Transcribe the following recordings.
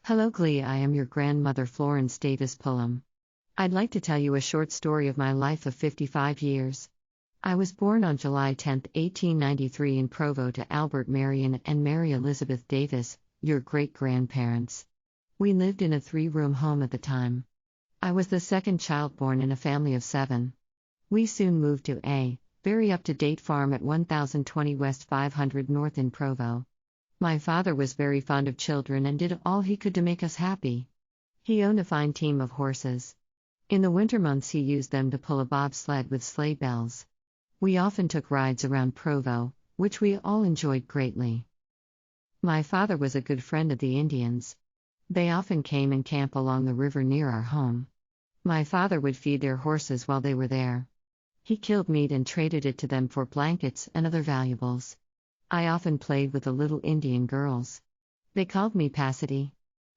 Hello Glee, I am your grandmother Florence Davis Pulham. I'd like to tell you a short story of my life of 55 years. I was born on July 10, 1893 in Provo to Albert Marion and Mary Elizabeth Davis, your great-grandparents. We lived in a 3-room home at the time. I was the second child born in a family of 7. We soon moved to a very up-to-date farm at 1020 West 500 North in Provo. My father was very fond of children and did all he could to make us happy. He owned a fine team of horses. In the winter months he used them to pull a bobsled with sleigh bells. We often took rides around Provo, which we all enjoyed greatly. My father was a good friend of the Indians. They often came and camped along the river near our home. My father would feed their horses while they were there. He killed meat and traded it to them for blankets and other valuables. I often played with the little Indian girls. They called me Pasadee.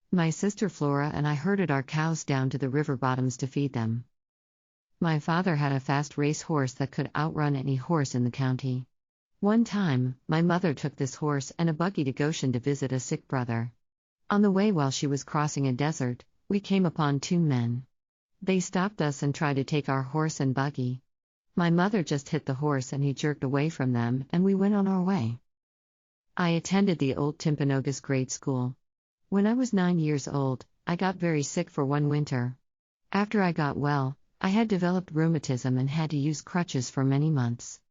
My sister Flora and I herded our cows down to the river bottoms to feed them. My father had a fast race horse that could outrun any horse in the county. One time, my mother took this horse and a buggy to Goshen to visit a sick brother. On the way while she was crossing a desert, we came upon 2 men. They stopped us and tried to take our horse and buggy. My mother just hit the horse and he jerked away from them and we went on our way. I attended the old Timpanogos grade school. When I was 9 years old, I got very sick for one winter. After I got well, I had developed rheumatism and had to use crutches for many months.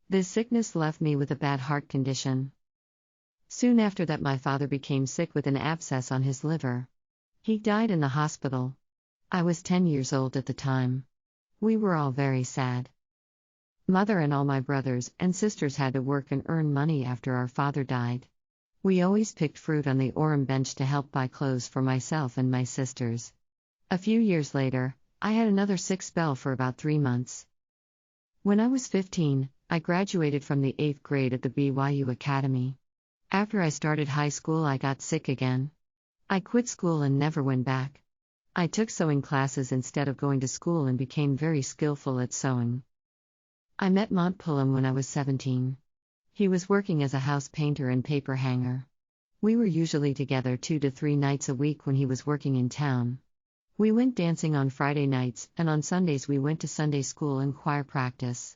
This sickness left me with a bad heart condition. Soon after that my father became sick with an abscess on his liver. He died in the hospital. I was 10 years old at the time. We were all very sad. Mother and all my brothers and sisters had to work and earn money after our father died. We always picked fruit on the Orem bench to help buy clothes for myself and my sisters. A few years later, I had another sick spell for about 3 months. When I was 15, I graduated from the 8th grade at the BYU Academy. After I started high school, I got sick again. I quit school and never went back. I took sewing classes instead of going to school and became very skillful at sewing. I met Mont Pulham when I was 17. He was working as a house painter and paper hanger. We were usually together 2 to 3 nights a week when he was working in town. We went dancing on Friday nights, and on Sundays we went to Sunday school and choir practice.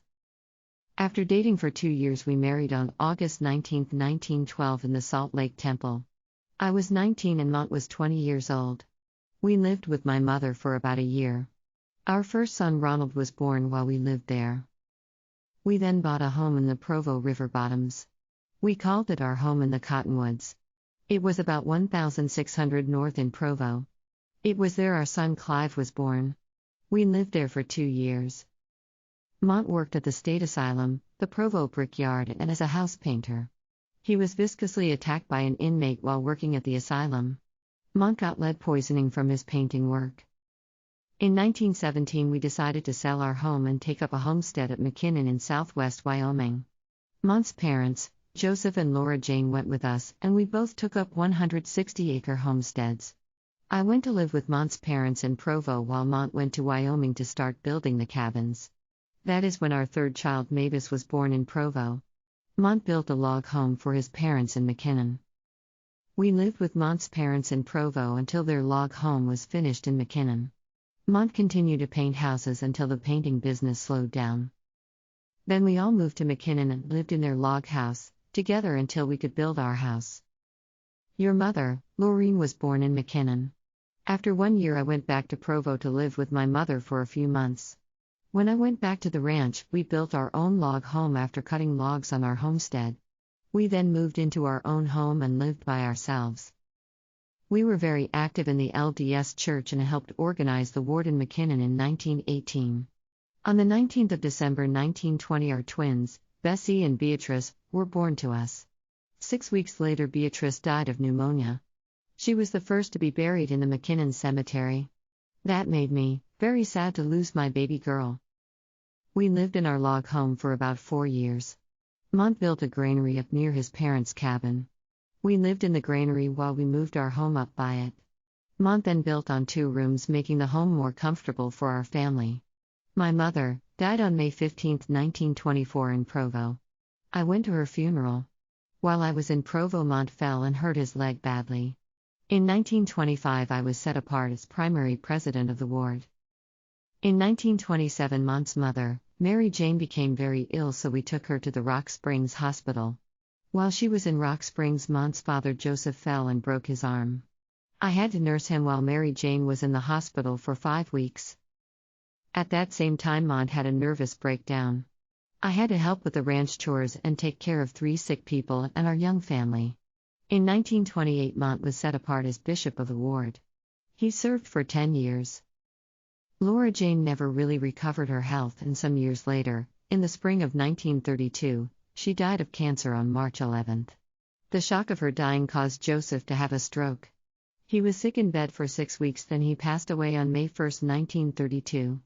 After dating for 2 years, we married on August 19, 1912 in the Salt Lake Temple. I was 19 and Mont was 20 years old. We lived with my mother for about a year. Our first son Ronald was born while we lived there. We then bought a home in the Provo River bottoms. We called it our home in the Cottonwoods. It was about 1,600 north in Provo. It was there our son Clive was born. We lived there for 2 years. Mont worked at the state asylum, the Provo Brickyard, and as a house painter. He was viciously attacked by an inmate while working at the asylum. Mont got lead poisoning from his painting work. In 1917 we decided to sell our home and take up a homestead at McKinnon in southwest Wyoming. Mont's parents, Joseph and Laura Jane, went with us and we both took up 160-acre homesteads. I went to live with Mont's parents in Provo while Mont went to Wyoming to start building the cabins. That is when our third child Mavis was born in Provo. Mont built a log home for his parents in McKinnon. We lived with Mont's parents in Provo until their log home was finished in McKinnon. Mont continued to paint houses until the painting business slowed down. Then we all moved to McKinnon and lived in their log house, together until we could build our house. Your mother, Laureen, was born in McKinnon. After 1 year I went back to Provo to live with my mother for a few months. When I went back to the ranch, we built our own log home after cutting logs on our homestead. We then moved into our own home and lived by ourselves. We were very active in the LDS Church and helped organize the ward in McKinnon in 1918. On the 19th of December 1920 our twins, Bessie and Beatrice, were born to us. 6 weeks later Beatrice died of pneumonia. She was the first to be buried in the McKinnon cemetery. That made me very sad to lose my baby girl. We lived in our log home for about 4 years. Mont built a granary up near his parents' cabin. We lived in the granary while we moved our home up by it. Mont then built on 2 rooms, making the home more comfortable for our family. My mother died on May 15, 1924 in Provo. I went to her funeral. While I was in Provo, Mont fell and hurt his leg badly. In 1925, I was set apart as primary president of the ward. In 1927, Mont's mother, Mary Jane, became very ill, so we took her to the Rock Springs Hospital. While she was in Rock Springs, Mont's father Joseph fell and broke his arm. I had to nurse him while Mary Jane was in the hospital for 5 weeks. At that same time, Mont had a nervous breakdown. I had to help with the ranch chores and take care of 3 sick people and our young family. In 1928, Mont was set apart as bishop of the ward. He served for 10 years. Laura Jane never really recovered her health, and some years later, in the spring of 1932, she died of cancer on March 11. The shock of her dying caused Joseph to have a stroke. He was sick in bed for 6 weeks, then he passed away on May 1, 1932.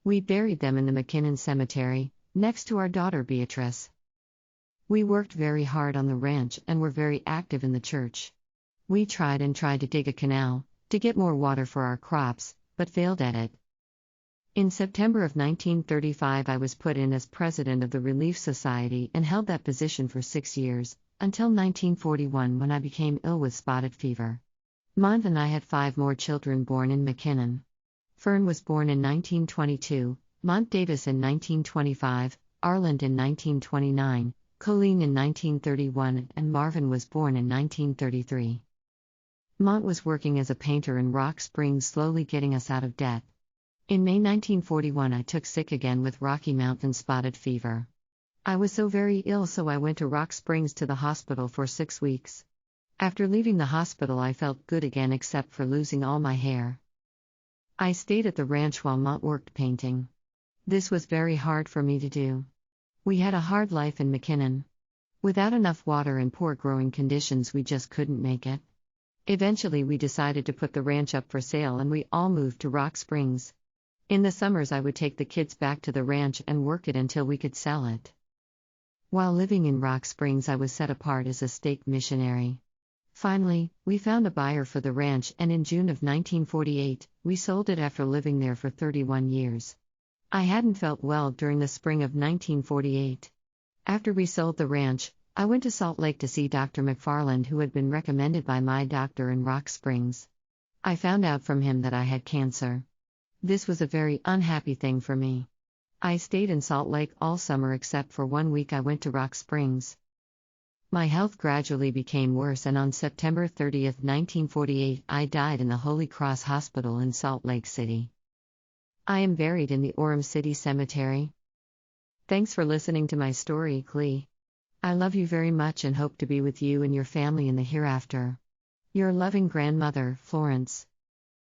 We buried them in the McKinnon Cemetery, next to our daughter Beatrice. We worked very hard on the ranch and were very active in the church. We tried to dig a canal, to get more water for our crops, but failed at it. In September of 1935, I was put in as president of the Relief Society and held that position for 6 years, until 1941, when I became ill with spotted fever. Mont and I had 5 more children born in McKinnon. Fern was born in 1922, Mont Davis in 1925, Arland in 1929, Colleen in 1931, and Marvin was born in 1933. Mont was working as a painter in Rock Springs, slowly getting us out of debt. In May 1941, I took sick again with Rocky Mountain spotted fever. I was so very ill, so I went to Rock Springs to the hospital for 6 weeks. After leaving the hospital, I felt good again except for losing all my hair. I stayed at the ranch while Mont worked painting. This was very hard for me to do. We had a hard life in McKinnon. Without enough water and poor growing conditions, we just couldn't make it. Eventually, we decided to put the ranch up for sale and we all moved to Rock Springs. In the summers, I would take the kids back to the ranch and work it until we could sell it. While living in Rock Springs, I was set apart as a stake missionary. Finally, we found a buyer for the ranch, and in June of 1948, we sold it after living there for 31 years. I hadn't felt well during the spring of 1948. After we sold the ranch, I went to Salt Lake to see Dr. McFarland, who had been recommended by my doctor in Rock Springs. I found out from him that I had cancer. This was a very unhappy thing for me. I stayed in Salt Lake all summer except for 1 week I went to Rock Springs. My health gradually became worse, and on September 30, 1948, I died in the Holy Cross Hospital in Salt Lake City. I am buried in the Orem City Cemetery. Thanks for listening to my story, Clee. I love you very much and hope to be with you and your family in the hereafter. Your loving grandmother, Florence.